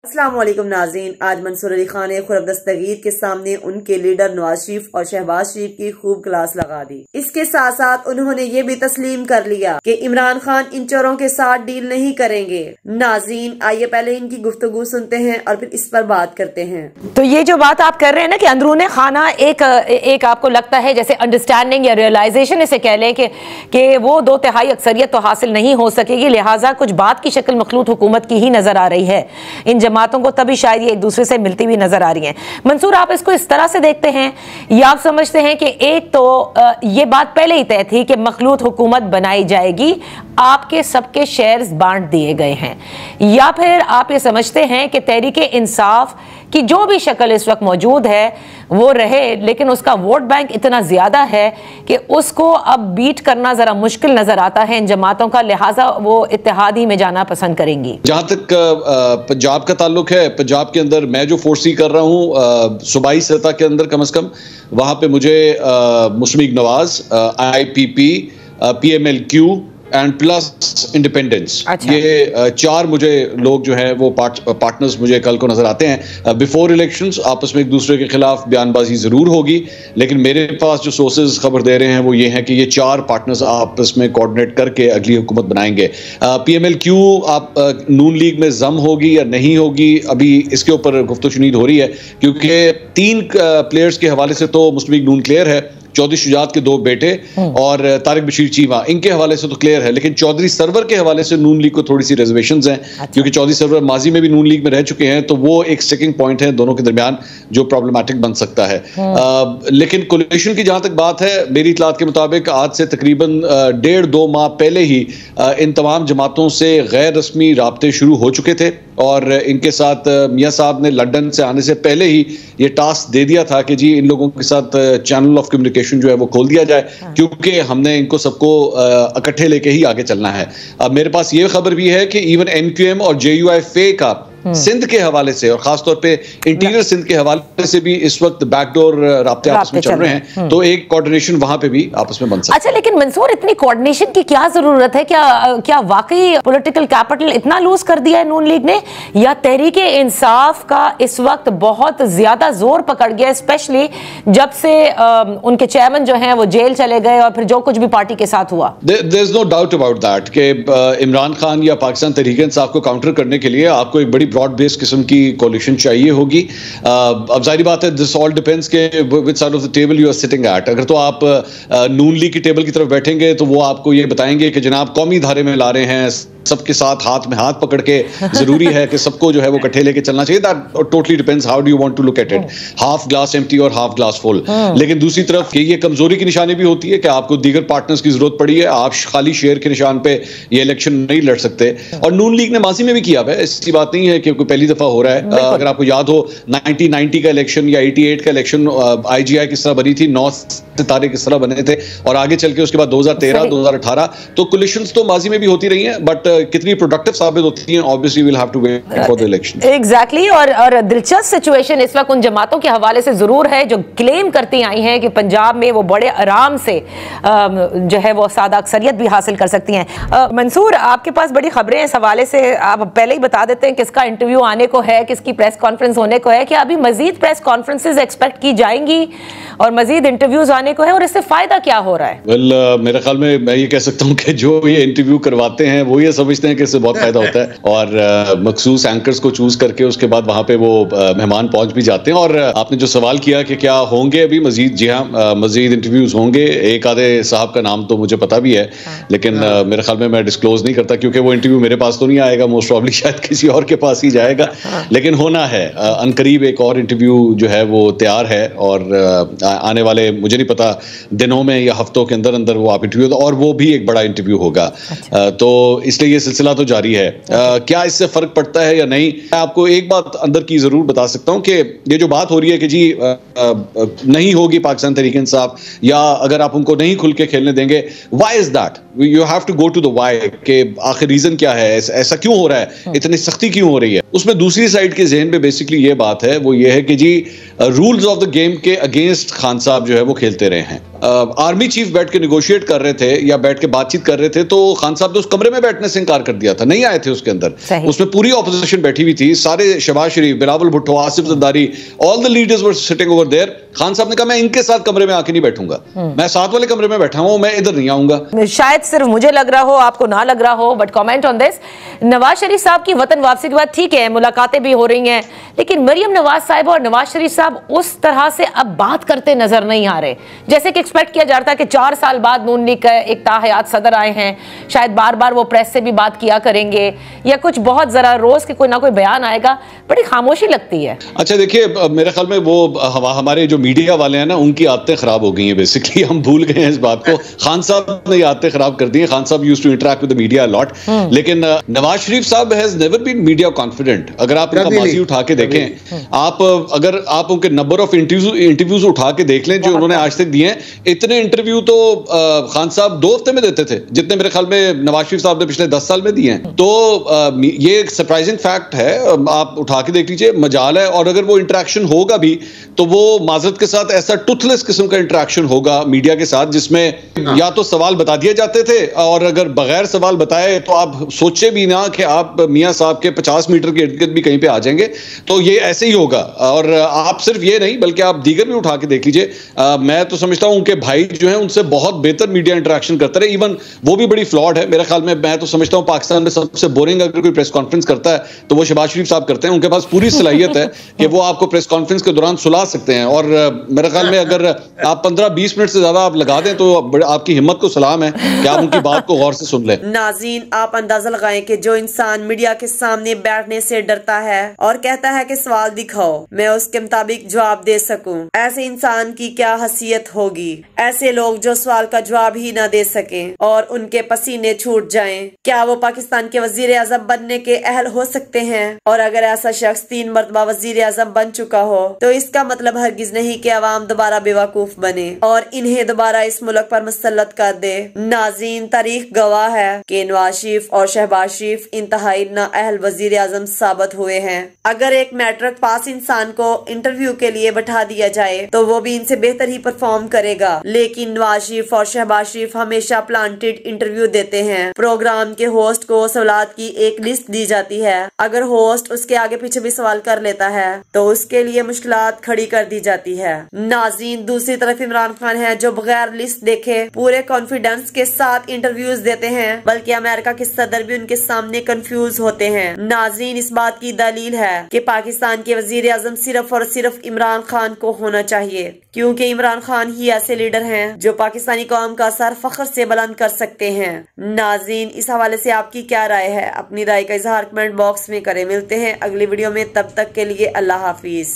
अस्सलाम वालेकुम नाज़रीन। आज मंसूर अली खान ने खुरब दस्तगीर के सामने उनके लीडर नवाज शरीफ और शहबाज शरीफ की खूब क्लास लगा दी। इसके साथ साथ उन्होंने ये भी तस्लीम कर लिया कि इमरान खान इन चोरों के साथ डील नहीं करेंगे। नाज़रीन, आइए पहले इनकी गुफ्तगू सुनते हैं और फिर इस पर बात करते हैं। तो ये जो बात आप कर रहे हैं ना कि अंदरूने खाना एक आपको लगता है जैसे अंडरस्टैंडिंग या रियलाइजेशन इसे कह लें कि वो 2/3 अक्सरियत तो हासिल नहीं हो सकेगी, लिहाजा कुछ बात की शक्ल मखलूत हुकूमत की ही नजर आ रही है। इन जमातों को तभी शायद ये एक दूसरे से मिलती हुई नजर आ रही हैं। मंसूर, आप इसको इस तरह से देखते हैं या आप समझते हैं कि एक तो ये बात पहले ही तय थी कि मखलूत हुकूमत बनाई जाएगी, आपके सबके शेयर्स बांट दिए गए हैं, या फिर आप ये समझते हैं कि तहरीके इंसाफ की जो भी शक्ल इस वक्त मौजूद है वो रहे, लेकिन उसका वोट बैंक इतना ज्यादा है कि उसको अब बीट करना जरा मुश्किल नजर आता है इन जमातों का, लिहाजा वो इत्तेहादी में जाना पसंद करेंगी। जहां तक पंजाब का ताल्लुक है, पंजाब के अंदर मैं जो फोर्सी कर रहा हूँ सूबाई सतह के अंदर कम से कम, वहां पे मुझे Muslim League Nawaz, IPP, PMLQ and plus independents, ये चार मुझे लोग जो है वो पार्टनर्स मुझे कल को नजर आते हैं। बिफोर इलेक्शंस आपस में एक दूसरे के खिलाफ बयानबाजी जरूर होगी, लेकिन मेरे पास जो सोर्सेज खबर दे रहे हैं वो ये है कि ये चार पार्टनर्स आपस में कोऑर्डिनेट करके अगली हुकूमत बनाएंगे। PMLQ आप नून लीग में जम होगी या नहीं होगी, अभी इसके ऊपर गुफ्तगू हो रही है, क्योंकि 3 प्लेयर्स के हवाले से तो मुस्लिम लीग नून क्लियर है। चौधरी शुजात के 2 बेटे और तारिक बशीर चीमा, इनके हवाले से तो क्लियर है, लेकिन चौधरी सरवर के हवाले से नून लीग को थोड़ी सी रिजर्वेशंस हैं। क्योंकि चौधरी सरवर माजी में भी नून लीग में रह चुके हैं, तो वो एक स्टिकिंग पॉइंट है दोनों के दरमियान जो प्रॉब्लमैटिक बन सकता है। लेकिन कोलिशन की जहां तक बात है, मेरी इतलात के मुताबिक आज से तकरीबन 1.5-2 माह पहले ही इन तमाम जमातों से गैर रस्मी राब्ते शुरू हो चुके थे, और इनके साथ मियाँ साहब ने लंदन से आने से पहले ही ये टास्क दे दिया था कि जी इन लोगों के साथ चैनल ऑफ कम्युनिकेशन जो है वो खोल दिया जाए, क्योंकि हमने इनको सबको इकट्ठे लेके ही आगे चलना है। अब मेरे पास ये खबर भी है कि इवन MQM और JUIFA का सिंध के हवाले से और खासतौर पे इंटीरियर सिंध के हवाले से भी इस वक्त बैकडोर राब्ते आपस में चल रहे हैं, तो एक कोऑर्डिनेशन वहां पे भी आपस में बन सकता है। अच्छा, लेकिन मंसूर, इतनी कोऑर्डिनेशन की क्या जरूरत है? क्या वाकई पॉलिटिकल कैपिटल इतना लूज कर दिया है नून लीग ने, या तहरीके इंसाफ का इस वक्त बहुत ज्यादा जोर पकड़ गया, स्पेशली जब से उनके चेयरमैन जो हैं वो जेल चले गए और फिर जो कुछ भी पार्टी के साथ हुआ? There is no doubt about that कि इमरान खान या पाकिस्तान तहरीके इंसाफ को काउंटर करने के लिए आपको एक बड़ी ब्रॉड बेस्ड किस्म की कोलिशन चाहिए होगी। अब जाहिर बात है, दिस ऑल डिपेंड्स के which side of the table you are sitting at. अगर तो आप नून लीग की टेबल की तरफ बैठेंगे तो वो आपको ये बताएंगे कि जनाब कौमी धारे में ला रहे हैं, सबके साथ हाथ में हाथ पकड़ के जरूरी है कि सबको जो है वो इकट्ठे लेके चलना चाहिए। That totally depends how do you want to look at it, half glass empty और हाफ ग्लास फुल। लेकिन दूसरी तरफ ये कमजोरी की निशानी भी होती है कि आपको दीगर पार्टनर्स की जरूरत पड़ी है, आप खाली शेयर के निशान पे ये इलेक्शन नहीं लड़ सकते। और नून लीग ने माजी में भी किया है, ऐसी बात नहीं है कि कोई पहली दफा हो रहा है। अगर आपको याद हो 1990 का इलेक्शन या 88 का इलेक्शन, IGI किस तरह बनी थी, 9 सितारे किस तरह बने थे, और आगे चल के उसके बाद 2013 2018 तो कोलिशंस तो माजी में भी होती रही हैं, बट कितनी प्रोडक्टिव साबित होती हैं obviously will have to wait for the election. Exactly. और दिलचस्प सिचुएशन इस वक्त उन जमातों के हवाले से जरूर है जो क्लेम करती आई हैं कि पंजाब में वो बड़े आराम से जो है वो सादा अक्सरियत भी हासिल कर सकती हैं। मंसूर, आपके पास बड़ी खबरें हैं इस हवाले से, आप पहले ही बता देते हैं किसका इंटरव्यू आने को है, किसकी प्रेस कॉन्फ्रेंस होने को है, कि अभी मजीद प्रेस कॉन्फ्रेंसेज एक्सपेक्ट की जाएंगी और मजीद इंटरव्यूज आने को है, और इससे फायदा क्या हो रहा है? मेरे ख्याल में मैं ये कह सकता हूँ कि जो ये इंटरव्यू करवाते हैं वो ये समझते हैं कि इससे बहुत फायदा होता है, और मखसूस एंकर्स को चूज करके उसके बाद वहां पे वो मेहमान पहुंच भी जाते हैं। और आपने जो सवाल किया कि क्या होंगे अभी मजीद, जी हाँ, मजीद इंटरव्यूज होंगे। एक आधे साहब का नाम तो मुझे पता भी है, लेकिन मेरे ख्याल में मैं डिस्क्लोज नहीं करता, क्योंकि वो इंटरव्यू मेरे पास तो नहीं आएगा, मोस्ट प्रॉब्ली शायद किसी और के पास ही जाएगा, लेकिन होना है। अनकरीब एक और इंटरव्यू जो है वो तैयार है, और आने वाले मुझे नहीं पता दिनों में या हफ्तों के अंदर अंदर वो आप इंटरव्यू, और वो भी एक बड़ा इंटरव्यू होगा। तो इसलिए ये सिलसिला तो जारी है। क्या इससे फर्क पड़ता है या नहीं, मैं आपको एक बात अंदर की जरूर बता सकता हूं कि ये जो बात हो रही है कि जी नहीं होगी पाकिस्तान तहरीक इंसाफ, या अगर आप उनको नहीं खुल के खेलने देंगे, why is that? You have to go to the why के आखिर रीजन क्या है, ऐसा क्यों हो रहा है, इतनी सख्ती क्यों हो रही है। उसमें दूसरी साइड के जहन में बेसिकली ये बात है, वो ये है कि जी रूल्स ऑफ द गेम के अगेंस्ट खान साहब जो है वो खेलते रहे हैं। आर्मी चीफ बैठ के निगोशिएट कर रहे थे या बैठ के बातचीत कर रहे थे, तो खान साहब ने उस कमरे में बैठने से इनकार कर दिया था, नहीं आए थे उसके अंदर। उसमें पूरी ऑपोजिशन बैठी हुई थी, सारे Shahbaz Sharif, Bilawal Bhutto, Asif Zardari, all the leaders were sitting over there. Khan साहब ने कहा मैं इनके साथ कमरे में आके नहीं बैठूंगा, मैं साथ वाले कमरे में बैठा हूं, मैं इधर नहीं आऊंगा। शायद सिर्फ मुझे लग रहा हो, आपको ना लग रहा हो, but comment on this. Nawaz Sharif साहब की वतन वापसी के बाद ठीक है मुलाकातें भी हो रही हैं, लेकिन मरियम नवाज साहब और नवाज शरीफ साहब उस तरह से अब बात करते नजर नहीं आ रहे जैसे कि एक्सपेक्ट किया जाता है कि 4 साल बाद नून लीग का एक ताहयात सदर आए हैं, शायद बार बार वो प्रेस से भी बात किया करेंगे या कुछ बहुत जरा रोज के कोई ना कोई बयान आएगा, बड़ी खामोशी लगती है। अच्छा देखिए, मेरे ख्याल में वो हमारे जो मीडिया वाले हैं ना, उनकी आदतें खराब हो गई हैं, बेसिकली हम भूल गए हैं इस बात को। खान साहब ने आदतें खराब कर दी हैं। खान साहब used to interact with the media lot, लेकिन नवाज शरीफ साहब has never been media confident. अगर आप उनका माजी उठा के देखें, अगर आप उनके नंबर ऑफ इंटरव्यूज उठा के देख लें जो उन्होंने आज तक दिए हैं, इतने इंटरव्यू तो खान साहब 2 हफ्ते में देते थे जितने मेरे ख्याल में नवाज शरीफ साहब ने पिछले 10 साल में दिए हैं। तो ये एक सरप्राइजिंग फैक्ट है, आप उठा के देख लीजिए, मजाल है। और अगर वो इंटरेक्शन होगा भी तो वो माजरत के साथ ऐसा टूथलेस किस्म का इंटरेक्शन होगा मीडिया के साथ, जिसमें या तो सवाल बता दिए जाते थे, और अगर बगैर सवाल बताए तो आप सोचे भी ना कि आप मियां साहब के 50 मीटर के इर्द गिर्द भी कहीं पे आ जाएंगे। तो ये ऐसे ही होगा। और आप सिर्फ ये नहीं बल्कि आप दीगर भी उठा के देख लीजिए। मैं तो समझता हूं उनके भाई जो है उनसे बहुत बेहतर मीडिया इंटरेक्शन करते रहे, इवन वो भी बड़ी फ्लॉड है मेरे ख्याल में। मैं तो समझता हूं पाकिस्तान में सबसे बोरिंग अगर कोई प्रेस कॉन्फ्रेंस करता है तो वो शहबाज शरीफ साहब करते हैं। उनके पास पूरी सलाहियत है कि वो आपको प्रेस कॉन्फ्रेंस के दौरान सुला सकते हैं, और मेरे ख्याल में अगर आप 15-20 मिनट से ज्यादा आप लगा दें तो आपकी हिम्मत को सलाम है कि आप उनकी बात को गौर से सुन लें। नाज़रीन, आप अंदाजा लगाएं कि जो इंसान मीडिया के सामने बैठने से डरता है और कहता है कि सवाल दिखाओ, मैं उसके मुताबिक जवाब दे सकूं, ऐसे इंसान की क्या हैसियत होगी। ऐसे लोग जो सवाल का जवाब ही ना दे सके और उनके पसीने छूट जाएं, क्या वो पाकिस्तान के वजीर आज़म बनने के अहल हो सकते हैं? और अगर ऐसा शख्स 3 मरतबा वजीर आज़म बन चुका हो तो इसका मतलब हरगिज नहीं कि अवाम दोबारा बेवकूफ बने और इन्हें दोबारा इस मुल्क पर मुसल्लत कर दे। नाज़रीन, तारीख गवाह है कि नवाज शरीफ और शहबाज शरीफ इंतहाई नाअहल वजीर आज़म साबित हुए हैं। अगर एक मैट्रिक पास इंसान को इंटरव्यू के लिए बैठा दिया जाए तो वो भी इनसे बेहतर ही परफॉर्म करेगा, लेकिन नवाज शरीफ और शहबाज शरीफ हमेशा प्लांटेड इंटरव्यू देते हैं। प्रोग्राम के होस्ट को सवालात की एक लिस्ट दी जाती है, अगर होस्ट उसके आगे पीछे भी सवाल कर लेता है तो उसके लिए मुश्किलात खड़ी कर दी जाती है। नाज़रीन, दूसरी तरफ इमरान खान है जो बगैर लिस्ट देखे पूरे कॉन्फिडेंस के साथ इंटरव्यूज देते हैं, बल्कि अमेरिका के सदर भी उनके सामने कंफ्यूज होते हैं। नाज़रीन, इस बात की दलील है कि पाकिस्तान के वजीर आज़म सिर्फ और सिर्फ इमरान खान को होना चाहिए, क्योंकि इमरान खान ही ऐसे लीडर हैं जो पाकिस्तानी कौम का सर फख्र से बुलंद कर सकते हैं। नाज़रीन, इस हवाले से आपकी क्या राय है? अपनी राय का इजहार कमेंट बॉक्स में करें। मिलते हैं अगली वीडियो में, तब तक के लिए अल्लाह हाफिज।